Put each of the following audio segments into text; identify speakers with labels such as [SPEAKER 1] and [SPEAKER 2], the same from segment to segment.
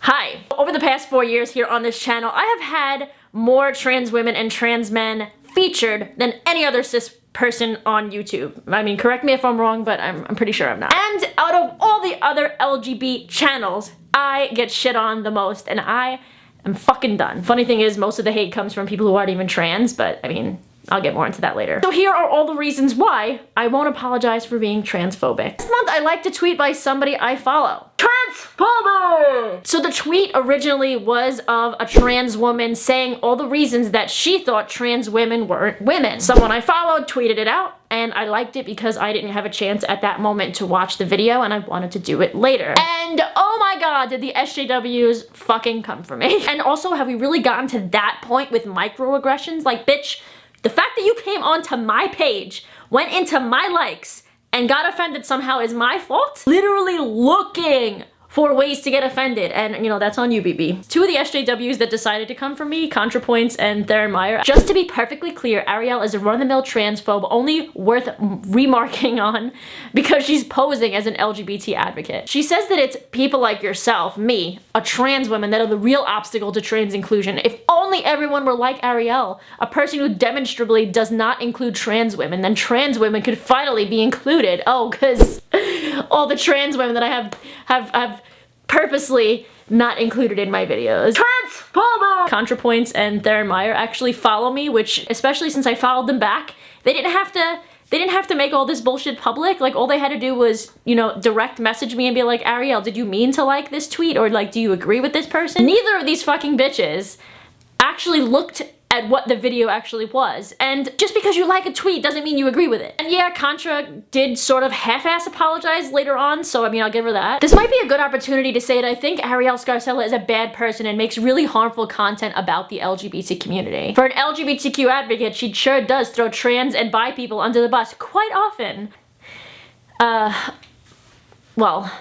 [SPEAKER 1] Hi. Over the past 4 years here on this channel, I have had more trans women and trans men featured than any other cis person on YouTube. I mean, correct me if I'm wrong, but I'm pretty sure I'm not. And out of all the other LGBT channels, I get shit on the most, and I am fucking done. Funny thing is, most of the hate comes from people who aren't even trans, but I mean, I'll get more into that later. So here are all the reasons why I won't apologize for being transphobic. This month I liked a tweet by somebody I follow. Transphobic! So the tweet originally was of a trans woman saying all the reasons that she thought trans women weren't women. Someone I followed tweeted it out, and I liked it because I didn't have a chance at that moment to watch the video and I wanted to do it later. And oh my god, did the SJWs fucking come for me. And also, have we really gotten to that point with microaggressions? Like, bitch, the fact that you came onto my page, went into my likes, and got offended somehow is my fault? Literally looking for ways to get offended, and you know, that's on you, BB. Two of the SJWs that decided to come for me, ContraPoints and Theron Meyer. Just to be perfectly clear, Arielle is a run-of-the-mill transphobe, only worth remarking on because she's posing as an LGBT advocate. She says that it's people like yourself, me, a trans woman, that are the real obstacle to trans inclusion. If only everyone were like Arielle, a person who demonstrably does not include trans women, then trans women could finally be included. Oh, because all the trans women that I have purposely not included in my videos. Transphobic! ContraPoints and Theron Meyer actually follow me, which, especially since I followed them back, they didn't have to make all this bullshit public. Like, all they had to do was, you know, direct message me and be like, Arielle, did you mean to like this tweet? Or like, do you agree with this person? Neither of these fucking bitches actually looked at what the video actually was. And just because you like a tweet doesn't mean you agree with it. And yeah, Contra did sort of half-ass apologize later on, so I mean, I'll give her that. This might be a good opportunity to say that I think Arielle Scarcella is a bad person and makes really harmful content about the LGBT community. For an LGBTQ advocate, she sure does throw trans and bi people under the bus quite often. Well,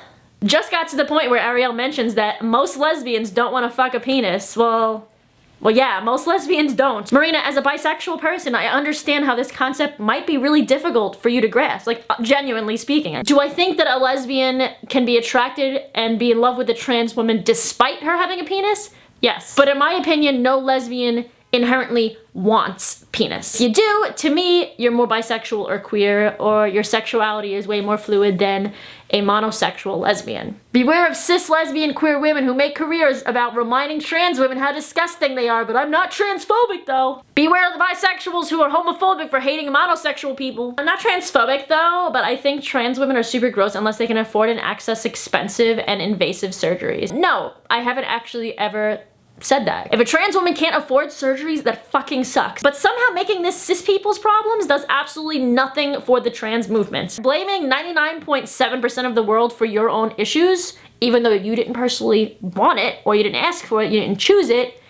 [SPEAKER 1] just got to the point where Arielle mentions that most lesbians don't want to fuck a penis. Well, yeah, most lesbians don't. Marina, as a bisexual person, I understand how this concept might be really difficult for you to grasp, like, genuinely speaking. Do I think that a lesbian can be attracted and be in love with a trans woman despite her having a penis? Yes. But in my opinion, no lesbian inherently wants penis. If you do, to me, you're more bisexual or queer, or your sexuality is way more fluid than a monosexual lesbian. Beware of cis lesbian queer women who make careers about reminding trans women how disgusting they are, but I'm not transphobic though. Beware of the bisexuals who are homophobic for hating monosexual people. I'm not transphobic though, but I think trans women are super gross unless they can afford and access expensive and invasive surgeries. No, I haven't actually ever said that. If a trans woman can't afford surgeries, that fucking sucks. But somehow making this cis people's problems does absolutely nothing for the trans movement. Blaming 99.7% of the world for your own issues, even though you didn't personally want it, or you didn't ask for it, you didn't choose it,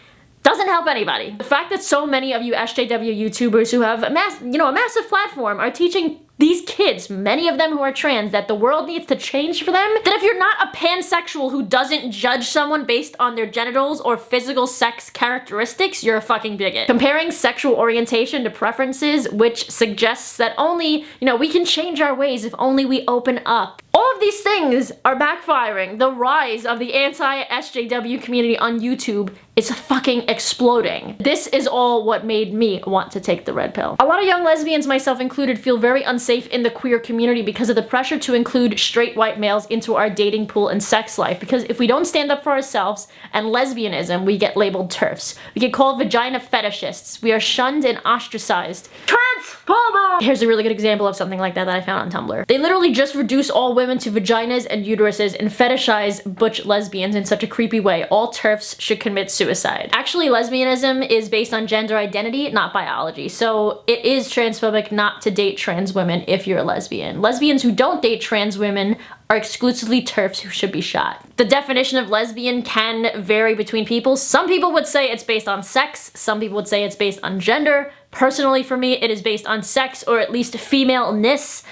[SPEAKER 1] doesn't help anybody. The fact that so many of you SJW YouTubers who have a massive platform are teaching these kids, many of them who are trans, that the world needs to change for them, that if you're not a pansexual who doesn't judge someone based on their genitals or physical sex characteristics, you're a fucking bigot. Comparing sexual orientation to preferences, which suggests that only, we can change our ways if only we open up. All of these things are backfiring. The rise of the anti-SJW community on YouTube is fucking exploding. This is all what made me want to take the red pill. A lot of young lesbians, myself included, feel very unsafe in the queer community because of the pressure to include straight white males into our dating pool and sex life. Because if we don't stand up for ourselves and lesbianism, we get labeled TERFs. We get called vagina fetishists. We are shunned and ostracized. Transphobic! Here's a really good example of something like that I found on Tumblr. They literally just reduce all women to vaginas and uteruses and fetishize butch lesbians in such a creepy way. All TERFs should commit suicide. Actually, lesbianism is based on gender identity, not biology. So it is transphobic not to date trans women if you're a lesbian. Lesbians who don't date trans women are exclusively TERFs who should be shot. The definition of lesbian can vary between people. Some people would say it's based on sex. Some people would say it's based on gender. Personally, for me, it is based on sex, or at least femaleness.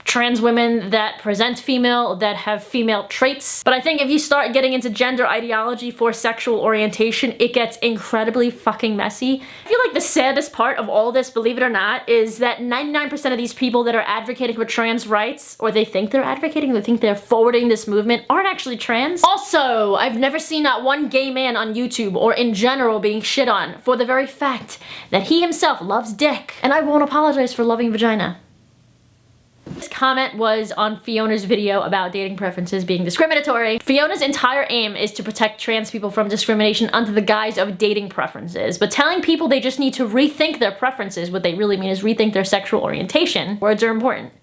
[SPEAKER 1] trans women that present female, that have female traits. But I think if you start getting into gender ideology for sexual orientation, it gets incredibly fucking messy. I feel like the saddest part of all this, believe it or not, is that 99% of these people that are advocating for trans rights, or they think they're advocating, they think they're forwarding this movement, aren't actually trans. Also, I've never seen not one gay man on YouTube or in general being shit on for the very fact that he himself loves dick. And I won't apologize for loving vagina. This comment was on Fiona's video about dating preferences being discriminatory. Fiona's entire aim is to protect trans people from discrimination under the guise of dating preferences, but telling people they just need to rethink their preferences, what they really mean is rethink their sexual orientation, words are important.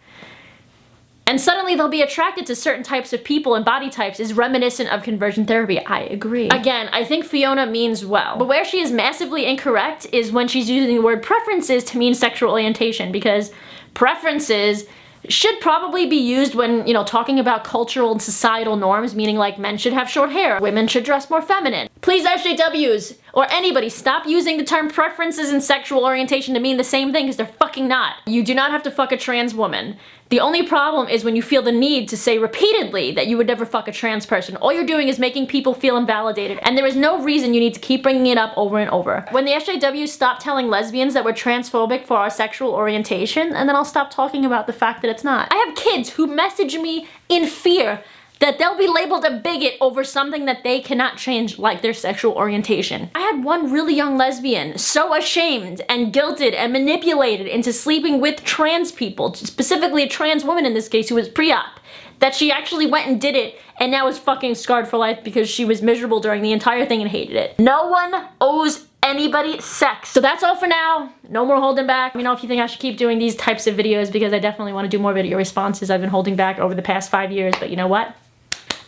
[SPEAKER 1] And suddenly they'll be attracted to certain types of people and body types is reminiscent of conversion therapy. I agree. Again, I think Fiona means well, but where she is massively incorrect is when she's using the word preferences to mean sexual orientation, because preferences should probably be used when, you know, talking about cultural and societal norms, meaning like men should have short hair, women should dress more feminine. Please, SJWs, or anybody, stop using the term preferences and sexual orientation to mean the same thing, because they're fucking not. You do not have to fuck a trans woman. The only problem is when you feel the need to say repeatedly that you would never fuck a trans person. All you're doing is making people feel invalidated, and there is no reason you need to keep bringing it up over and over. When the SJWs stop telling lesbians that we're transphobic for our sexual orientation, and then I'll stop talking about the fact that it's not. I have kids who message me in fear that they'll be labeled a bigot over something that they cannot change, like their sexual orientation. I had one really young lesbian so ashamed and guilted and manipulated into sleeping with trans people, specifically a trans woman in this case who was pre-op, that she actually went and did it and now is fucking scarred for life because she was miserable during the entire thing and hated it. No one owes anybody sex. So that's all for now. No more holding back. Let me know if you think I should keep doing these types of videos, because I definitely want to do more video responses. I've been holding back over the past 5 years, but you know what?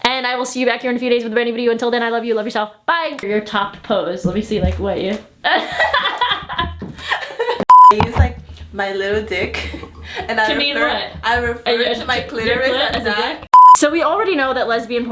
[SPEAKER 1] And I will see you back here in a few days with a brand new video. Until then, I love you, love yourself. Bye! Your top pose. Let me see, like, what you...
[SPEAKER 2] I use, like, my little dick. And I refer to my clitoris as that.
[SPEAKER 1] So we already know that lesbian porn